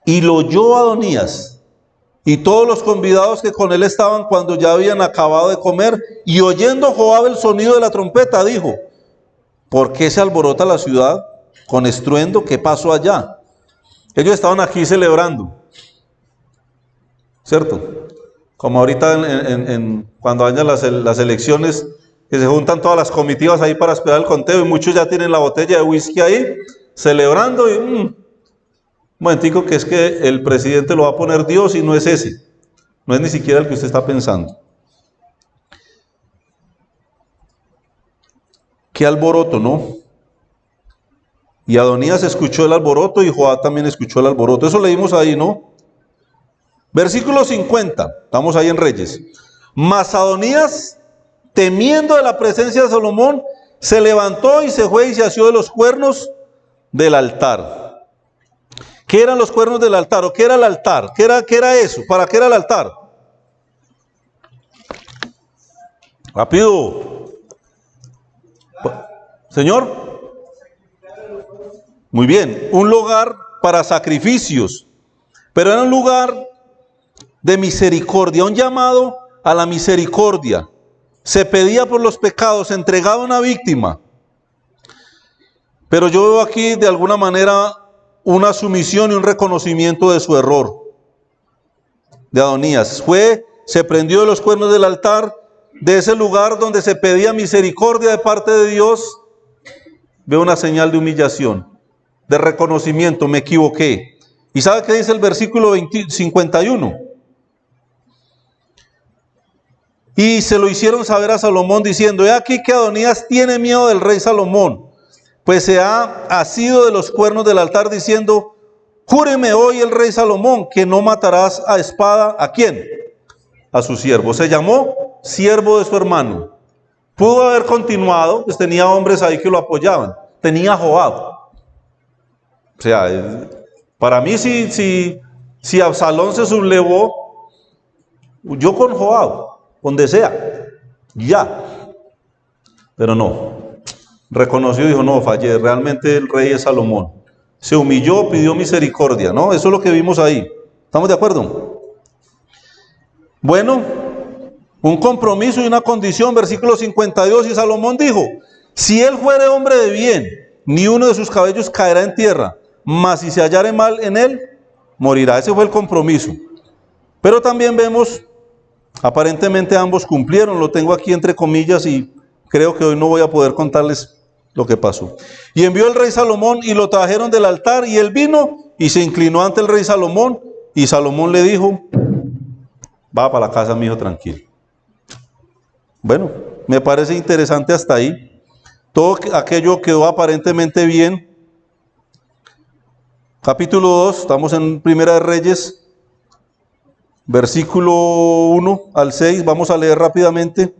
y lo oyó Adonías y todos los convidados que con él estaban cuando ya habían acabado de comer, y oyendo Joab el sonido de la trompeta, dijo: ¿por qué se alborota la ciudad con estruendo? ¿Qué pasó allá? Ellos estaban aquí celebrando, ¿cierto? Como ahorita cuando hayan las elecciones, que se juntan todas las comitivas ahí para esperar el conteo, y muchos ya tienen la botella de whisky ahí, celebrando, y un momentico, que es que el presidente lo va a poner Dios, y no es ese, no es ni siquiera el que usted está pensando. Qué alboroto, ¿no? Y Adonías escuchó el alboroto, y Joab también escuchó el alboroto. Eso leímos ahí, ¿no? Versículo 50, estamos ahí en Reyes. Mas Adonías, temiendo de la presencia de Salomón, se levantó y se fue y se asió de los cuernos del altar. ¿Qué eran los cuernos del altar? ¿O qué era el altar? ¿Qué era eso? ¿Para qué era el altar? Rápido. Señor. Muy bien, un lugar para sacrificios, pero era un lugar de misericordia, un llamado a la misericordia. Se pedía por los pecados, se entregaba una víctima. Pero yo veo aquí de alguna manera una sumisión y un reconocimiento de su error de Adonías. Se prendió de los cuernos del altar, de ese lugar donde se pedía misericordia de parte de Dios. Veo una señal de humillación, de reconocimiento: me equivoqué. ¿Y sabe qué dice el versículo 51? Y se lo hicieron saber a Salomón diciendo: he aquí que Adonías tiene miedo del rey Salomón, pues se ha asido de los cuernos del altar diciendo: júreme hoy el rey Salomón que no matarás a espada. ¿A quién? A su siervo. Se llamó siervo de su hermano. Pudo haber continuado, pues tenía hombres ahí que lo apoyaban. Tenía a Joab. O sea, para mí si Absalón se sublevó, yo con Joab, donde sea, ya. Pero no. Reconoció y dijo: no, fallé, realmente el rey es Salomón. Se humilló, pidió misericordia, ¿no? Eso es lo que vimos ahí. ¿Estamos de acuerdo? Bueno, un compromiso y una condición, versículo 52, y Salomón dijo: si él fuere hombre de bien, ni uno de sus cabellos caerá en tierra, mas si se hallare mal en él, morirá. Ese fue el compromiso. Pero también vemos, aparentemente ambos cumplieron, lo tengo aquí entre comillas, y creo que hoy no voy a poder contarles lo que pasó. Y envió el rey Salomón, y lo trajeron del altar, y él vino y se inclinó ante el rey Salomón, y Salomón le dijo: va para la casa, mi hijo, tranquilo. Bueno, me parece interesante hasta ahí. Todo aquello quedó aparentemente bien. Capítulo 2, estamos en Primera de Reyes, versículo 1 al 6, vamos a leer rápidamente.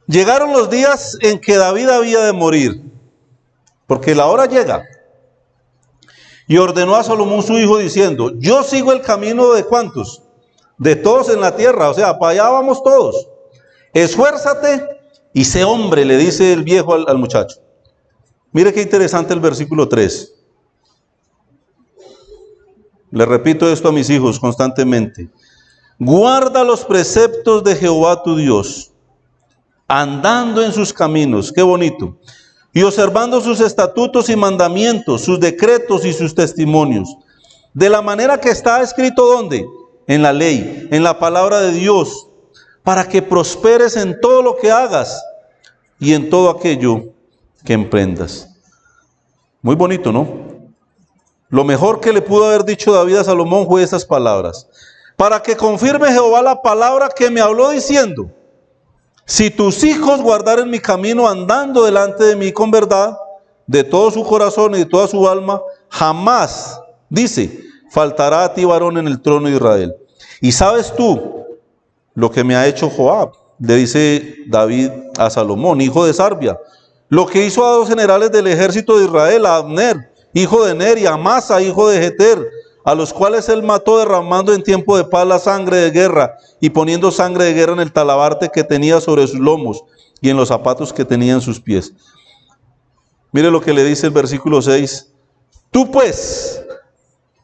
Llegaron los días en que David había de morir, porque la hora llega. Y ordenó a Salomón su hijo diciendo: yo sigo el camino de ¿cuántos? De todos en la tierra, o sea, para allá vamos todos. Esfuérzate y sé hombre, le dice el viejo al muchacho. Mire qué interesante el versículo 3. Le repito esto a mis hijos constantemente. Guarda los preceptos de Jehová tu Dios, andando en sus caminos, qué bonito, y observando sus estatutos y mandamientos, sus decretos y sus testimonios, de la manera que está escrito, ¿dónde? En la ley, en la palabra de Dios, para que prosperes en todo lo que hagas y en todo aquello que emprendas. Muy bonito, ¿no? Lo mejor que le pudo haber dicho David a Salomón fue estas palabras. Para que confirme Jehová la palabra que me habló diciendo, si tus hijos guardaren mi camino andando delante de mí con verdad, de todo su corazón y de toda su alma, jamás, dice, faltará a ti varón en el trono de Israel. Y sabes tú lo que me ha hecho Joab, le dice David a Salomón, hijo de Sarbia, lo que hizo a dos generales del ejército de Israel, a Abner, hijo de Ner, y a Amasa, hijo de Jeter, a los cuales él mató derramando en tiempo de paz la sangre de guerra y poniendo sangre de guerra en el talabarte que tenía sobre sus lomos y en los zapatos que tenía en sus pies. Mire lo que le dice el versículo 6. Tú pues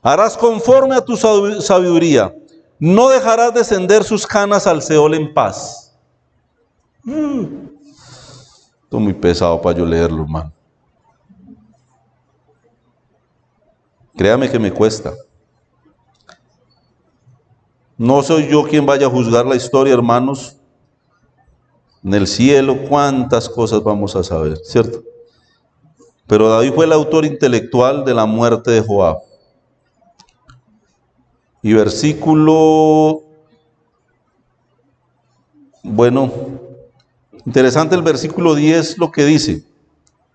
harás conforme a tu sabiduría, no dejarás descender sus canas al Seol en paz. Esto es muy pesado para yo leerlo, hermano. Créame que me cuesta. No soy yo quien vaya a juzgar la historia, hermanos. En el cielo, cuántas cosas vamos a saber, ¿cierto? Pero David fue el autor intelectual de la muerte de Joab. Y versículo, bueno, interesante el versículo 10, lo que dice,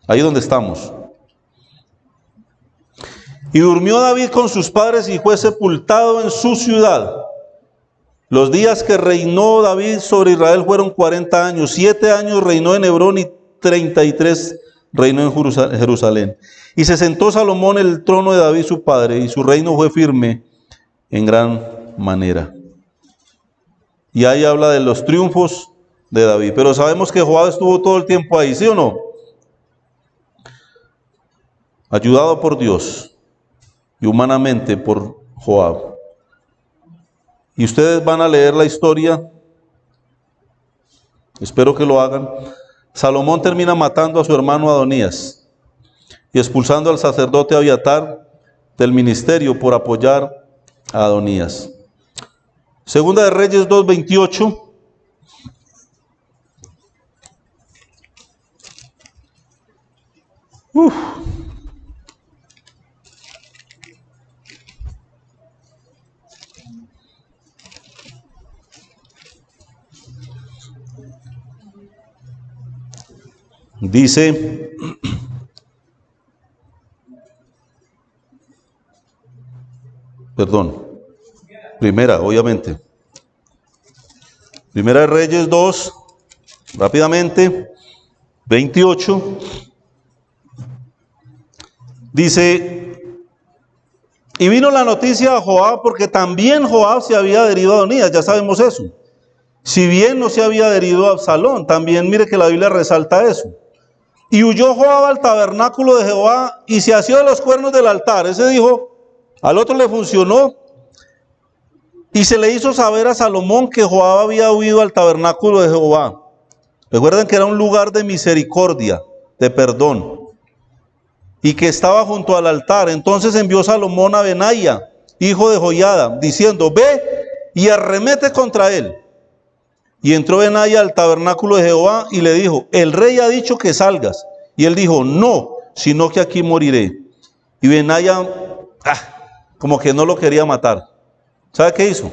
ahí donde estamos. Y durmió David con sus padres y fue sepultado en su ciudad. Los días que reinó David sobre Israel fueron 40 años. 7 años reinó en Hebrón y 33 reinó en Jerusalén. Y se sentó Salomón en el trono de David su padre, y su reino fue firme en gran manera. Y ahí habla de los triunfos de David. Pero sabemos que Joab estuvo todo el tiempo ahí, ¿sí o no? Ayudado por Dios y humanamente por Joab. Y ustedes van a leer la historia, espero que lo hagan. Salomón termina matando a su hermano Adonías y expulsando al sacerdote Abiatar del ministerio por apoyar a Adonías. Segunda de Reyes 2:28. Dice, perdón, primera, obviamente. Primera de Reyes 2, rápidamente, 28. Dice, y vino la noticia a Joab, porque también Joab se había adherido a Adonías, ya sabemos eso. Si bien no se había adherido a Absalón, también mire que la Biblia resalta eso. Y huyó Joab al tabernáculo de Jehová y se asió de los cuernos del altar. Ese dijo, al otro le funcionó. Y se le hizo saber a Salomón que Joab había huido al tabernáculo de Jehová. Recuerden que era un lugar de misericordia, de perdón, y que estaba junto al altar. Entonces envió Salomón a Benaía, hijo de Joiada, diciendo, ve y arremete contra él. Y entró Benaía al tabernáculo de Jehová y le dijo, el rey ha dicho que salgas. Y él dijo, no, sino que aquí moriré. Y Benaía, como que no lo quería matar. ¿Sabe qué hizo?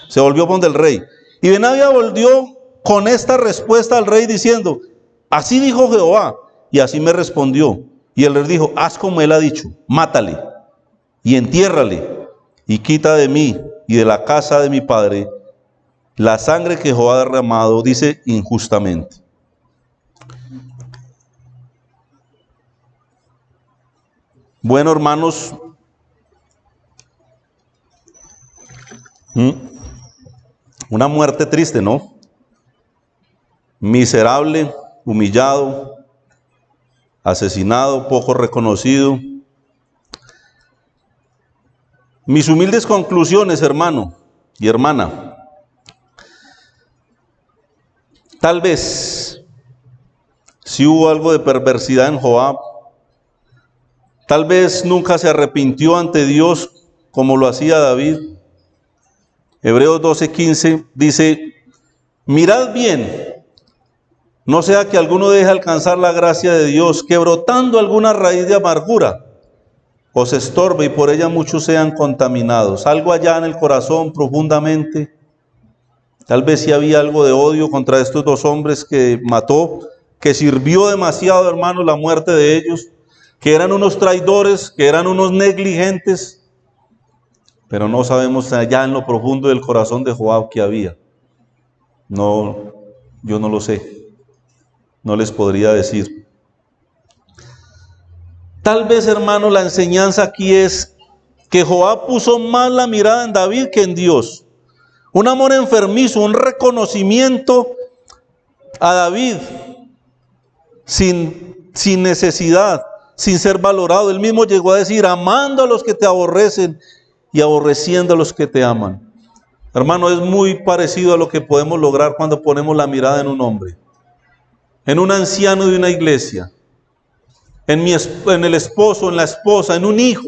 Se volvió donde el rey. Y Benaía volvió con esta respuesta al rey diciendo, así dijo Jehová, y así me respondió. Y el rey dijo, haz como él ha dicho, mátale y entiérrale y quita de mí y de la casa de mi padre la sangre que Jehová ha derramado, dice, injustamente. Bueno, hermanos, una muerte triste, ¿no? Miserable, humillado, asesinado, poco reconocido. Mis humildes conclusiones, hermano y hermana. Tal vez, si hubo algo de perversidad en Joab, tal vez nunca se arrepintió ante Dios como lo hacía David. Hebreos 12:15 dice, mirad bien, no sea que alguno deje alcanzar la gracia de Dios, que brotando alguna raíz de amargura os estorbe y por ella muchos sean contaminados. Algo allá en el corazón profundamente, tal vez si había algo de odio contra estos dos hombres que mató, que sirvió demasiado, hermanos, la muerte de ellos, que eran unos traidores, que eran unos negligentes, pero no sabemos allá en lo profundo del corazón de Joab qué había. No, yo no lo sé, no les podría decir. Tal vez, hermano, la enseñanza aquí es que Joab puso más la mirada en David que en Dios. Un amor enfermizo, un reconocimiento a David sin necesidad, sin ser valorado. Él mismo llegó a decir, amando a los que te aborrecen y aborreciendo a los que te aman. Hermano, es muy parecido a lo que podemos lograr cuando ponemos la mirada en un hombre, en un anciano de una iglesia, en el esposo, en la esposa, en un hijo.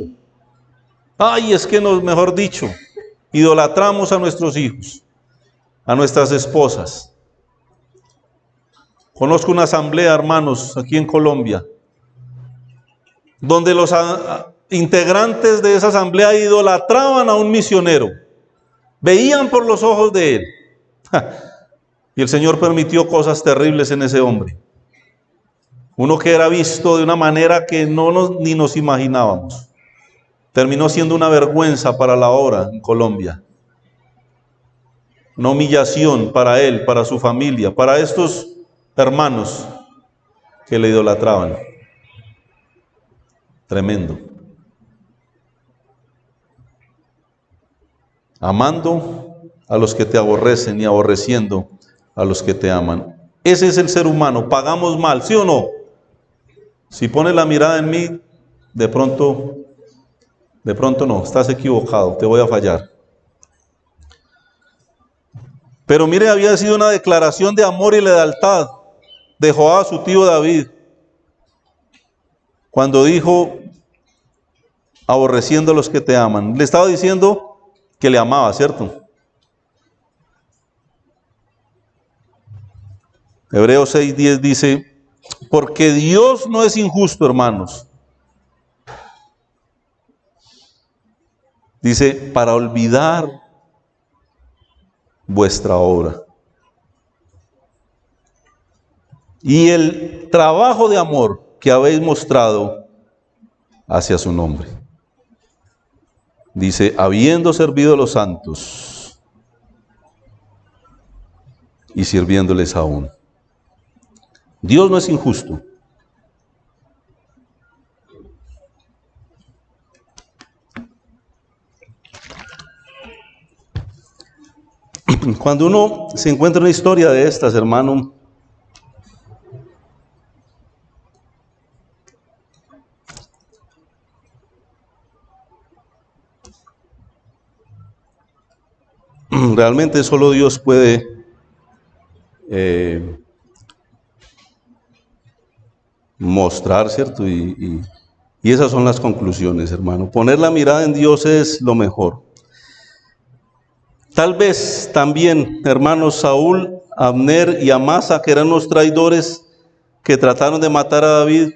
Ay, es que mejor dicho, idolatramos a nuestros hijos, a nuestras esposas. Conozco una asamblea, hermanos, aquí en Colombia, donde los integrantes de esa asamblea idolatraban a un misionero, veían por los ojos de él. Y el Señor permitió cosas terribles en ese hombre. Uno que era visto de una manera que ni nos imaginábamos. Terminó siendo una vergüenza para la obra en Colombia. Una humillación para él, para su familia, para estos hermanos que le idolatraban. Tremendo. Amando a los que te aborrecen y aborreciendo a los que te aman. Ese es el ser humano. Pagamos mal, ¿sí o no? Si pones la mirada en mí, de pronto no, estás equivocado, te voy a fallar. Pero mire, había sido una declaración de amor y lealtad de Joab a su tío David, cuando dijo, aborreciendo a los que te aman. Le estaba diciendo que le amaba, ¿cierto? Hebreos 6:10 dice, porque Dios no es injusto, hermanos. Dice, para olvidar vuestra obra y el trabajo de amor que habéis mostrado hacia su nombre. Dice, habiendo servido a los santos y sirviéndoles aún. Dios no es injusto. Cuando uno se encuentra una historia de estas, hermano, realmente solo Dios puede mostrar, ¿cierto? Y esas son las conclusiones, hermano. Poner la mirada en Dios es lo mejor. Tal vez también, hermanos, Saúl, Abner y Amasa, que eran los traidores que trataron de matar a David.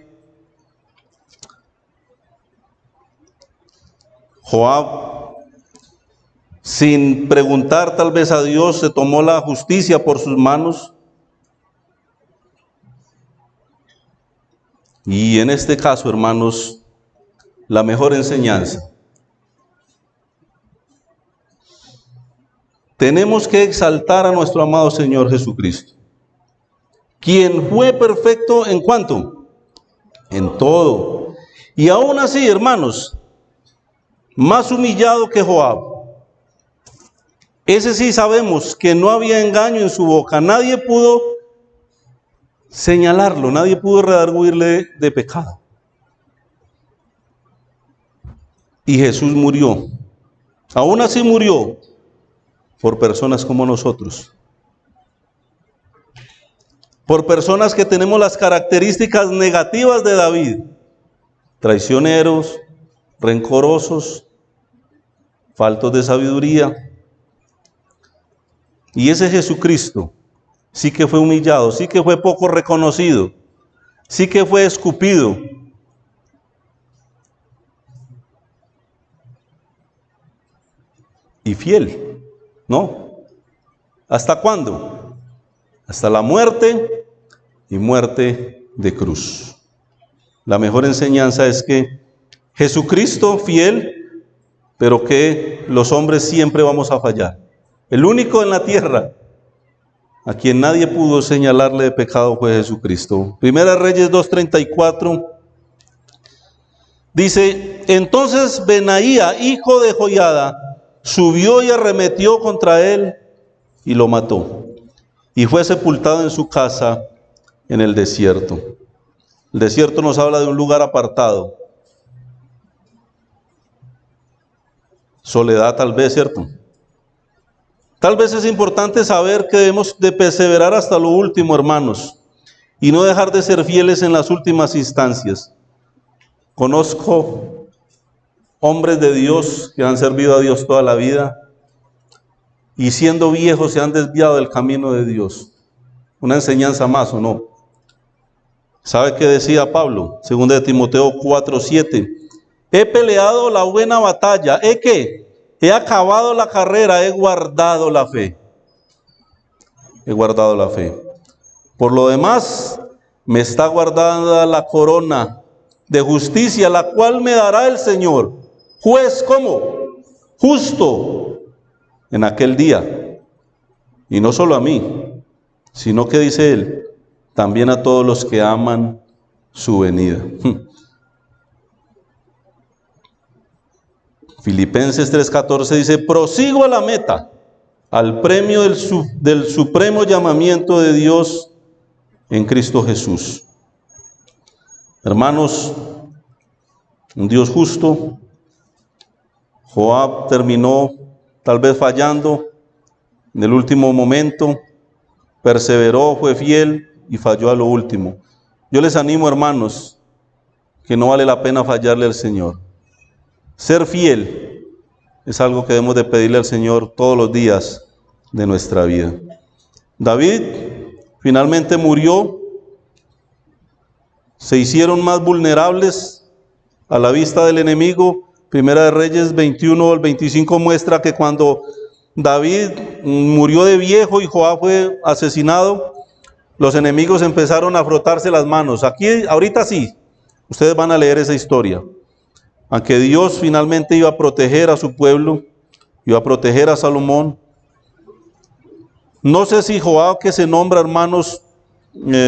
Joab, sin preguntar tal vez a Dios, se tomó la justicia por sus manos. Y en este caso, hermanos, la mejor enseñanza. Tenemos que exaltar a nuestro amado Señor Jesucristo, quien fue perfecto en cuanto, en todo. Y aún así, hermanos, más humillado que Joab. Ese sí sabemos que no había engaño en su boca. Nadie pudo señalarlo, nadie pudo redarguirle de pecado. Y Jesús murió Aún así murió por personas como nosotros. Por personas que tenemos las características negativas de David. Traicioneros, rencorosos, faltos de sabiduría. Y ese Jesucristo sí que fue humillado, sí que fue poco reconocido, sí que fue escupido. Y fiel, ¿no? ¿Hasta cuándo? Hasta la muerte y muerte de cruz. La mejor enseñanza es que Jesucristo fiel, pero que los hombres siempre vamos a fallar. El único en la tierra a quien nadie pudo señalarle de pecado fue Jesucristo. Primera Reyes 2:34 dice: entonces Benaía, hijo de Joiada, subió y arremetió contra él y lo mató. Y fue sepultado en su casa en el desierto. El desierto nos habla de un lugar apartado. Soledad tal vez, ¿cierto? Tal vez es importante saber que debemos de perseverar hasta lo último, hermanos, y no dejar de ser fieles en las últimas instancias. Conozco hombres de Dios que han servido a Dios toda la vida y siendo viejos se han desviado del camino de Dios. Una enseñanza más, ¿o no? ¿Sabe qué decía Pablo? 2 Timoteo 4:7. He peleado la buena batalla. He acabado la carrera, he guardado la fe. He guardado la fe. Por lo demás, me está guardada la corona de justicia, la cual me dará el Señor, juez ¿cómo? Justo en aquel día. Y no solo a mí, sino que dice él, también a todos los que aman su venida. Filipenses 3:14 dice, prosigo a la meta, al premio del supremo llamamiento de Dios en Cristo Jesús. Hermanos, un Dios justo. Joab terminó tal vez fallando en el último momento, perseveró, fue fiel y falló a lo último. Yo les animo, hermanos, que no vale la pena fallarle al Señor. Ser fiel es algo que debemos de pedirle al Señor todos los días de nuestra vida. David finalmente murió. Se hicieron más vulnerables a la vista del enemigo. Primera de Reyes 21 al 25 muestra que cuando David murió de viejo y Joab fue asesinado, los enemigos empezaron a frotarse las manos. Aquí, ahorita sí, ustedes van a leer esa historia. Aunque Dios finalmente iba a proteger a su pueblo, iba a proteger a Salomón. No sé si Joab, que se nombra, hermanos,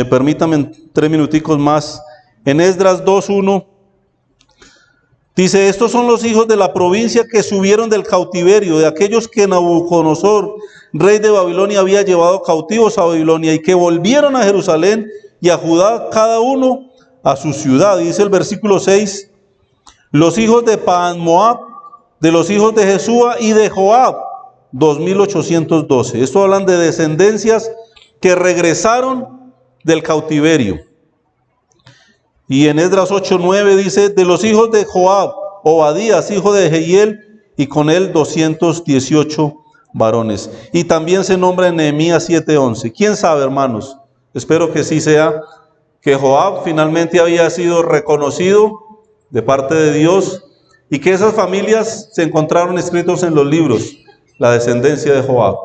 permítanme 3 minuticos más. En Esdras 2:1 dice, estos son los hijos de la provincia que subieron del cautiverio, de aquellos que Nabucodonosor, rey de Babilonia, había llevado cautivos a Babilonia y que volvieron a Jerusalén y a Judá, cada uno a su ciudad. Dice el versículo 6, los hijos de Pahan-Moab, de los hijos de Jesúa y de Joab, 2812. Esto hablan de descendencias que regresaron del cautiverio. Y en Esdras 8:9 dice, de los hijos de Joab, Obadías, hijo de Jehiel, y con él 218 varones. Y también se nombra en Nehemías 7:11. ¿Quién sabe, hermanos? Espero que sí sea, que Joab finalmente había sido reconocido de parte de Dios y que esas familias se encontraron escritos en los libros, la descendencia de Joab.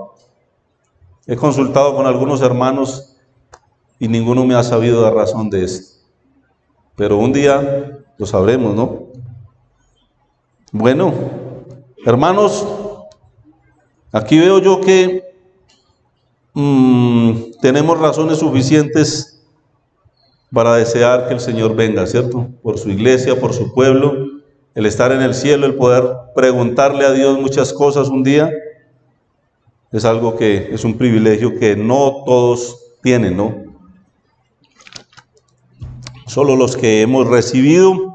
He consultado con algunos hermanos y ninguno me ha sabido dar razón de esto. Pero un día lo sabremos, ¿no? Bueno, hermanos, aquí veo yo que tenemos razones suficientes para desear que el Señor venga, ¿cierto? Por su iglesia, por su pueblo, el estar en el cielo, el poder preguntarle a Dios muchas cosas un día, es algo que es un privilegio que no todos tienen, ¿no? Solo los que hemos recibido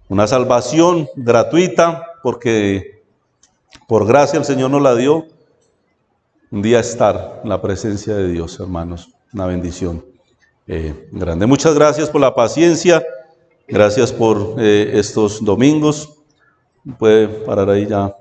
una salvación gratuita, porque Por gracia el Señor nos la dio. Un día estar en la presencia de Dios, hermanos. Una bendición grande. Muchas gracias por la paciencia. Gracias por estos domingos. Puede parar ahí ya.